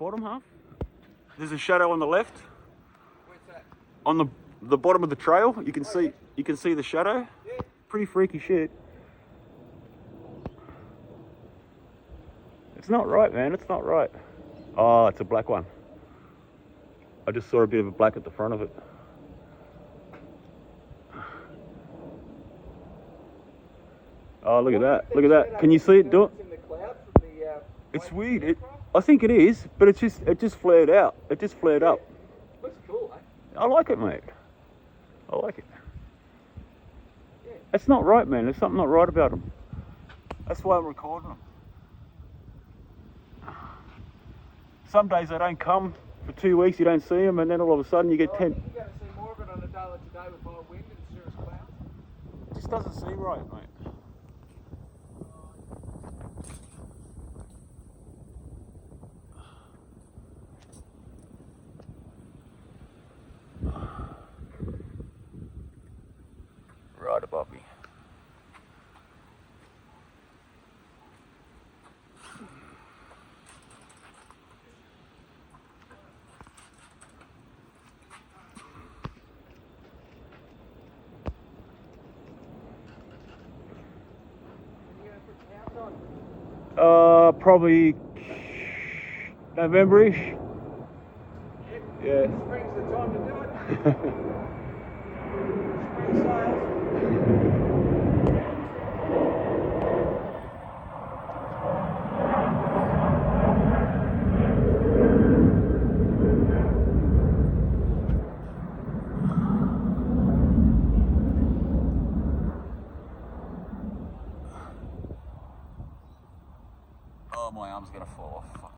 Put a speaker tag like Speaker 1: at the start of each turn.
Speaker 1: Bottom half. There's a shadow on the left.
Speaker 2: Where's that?
Speaker 1: On the bottom of the trail, you can see the shadow.
Speaker 2: Yeah.
Speaker 1: Pretty freaky shit. It's not right, man. It's not right. Oh, it's a black one. I just saw a bit of a black at the front of it. Oh, look at that. Look at that. Can you see it do it?
Speaker 2: It's in the cloud from the,
Speaker 1: It's weird. I think it is, but it just flared out. It just flared up.
Speaker 2: Looks cool, eh?
Speaker 1: I like it, mate. I like it.
Speaker 2: Yeah.
Speaker 1: It's not right, man. There's something not right about them. That's why I'm recording them. Some days they don't come for 2 weeks, you don't see them, and then all of a sudden you get 10.
Speaker 2: You're going to see more of it on a day like today with high wind and cirrus clouds.
Speaker 1: It just doesn't seem right, mate. Right above me. Probably November-ish.
Speaker 2: Yep.
Speaker 1: Yeah.
Speaker 2: Spring's the time to do it. Spring sales.